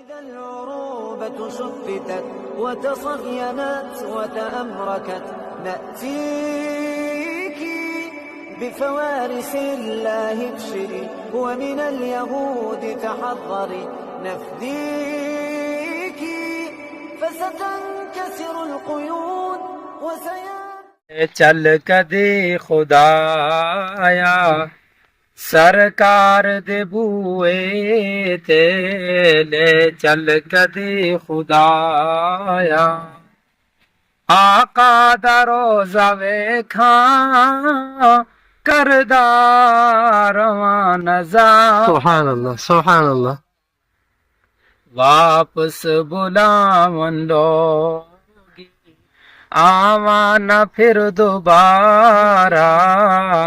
وإذا العروبة شتتت وتصفينت وتأمركت نأتيك بفوارس الله ابشري ومن اليهود تحضري نفديك فستنكسر القيود چل کدی خدایا سرکار دے بوئے تے لے چل کدی خدایا آقا دا روزہ ویکھاں کردا رواں نظر سبحان اللہ سبحان اللہ واپس بلاون لوگی آواں نہ پھر دوبارہ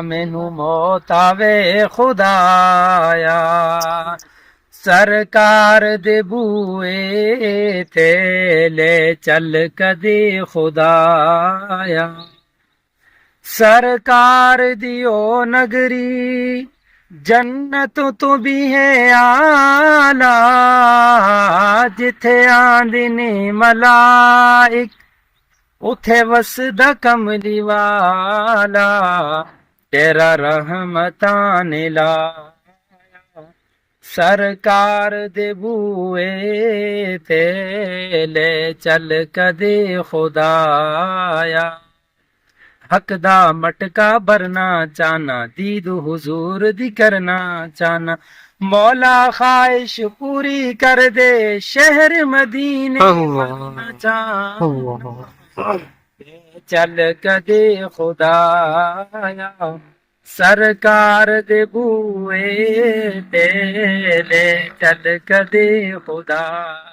مینوں موت آوے خدایا سرکار دے بوئے تے لے چل کدی خدایا سرکار دیو نگری جنت تو بھی ہے آلہ جتھے آندنی ملائک اتھے وسدا کملی والا تیرا رحمتان لایا سرکار دے بوئے تے لے چل کدی خدایا حق دا مٹکا برنا چاہنا دید حضور دی کرنا چاہنا مولا خواہش پوری کر دے شہر مدینے بننا چاہنا چل کدی خدایا سرکار دے بوئے تے لے چل کدی خدایا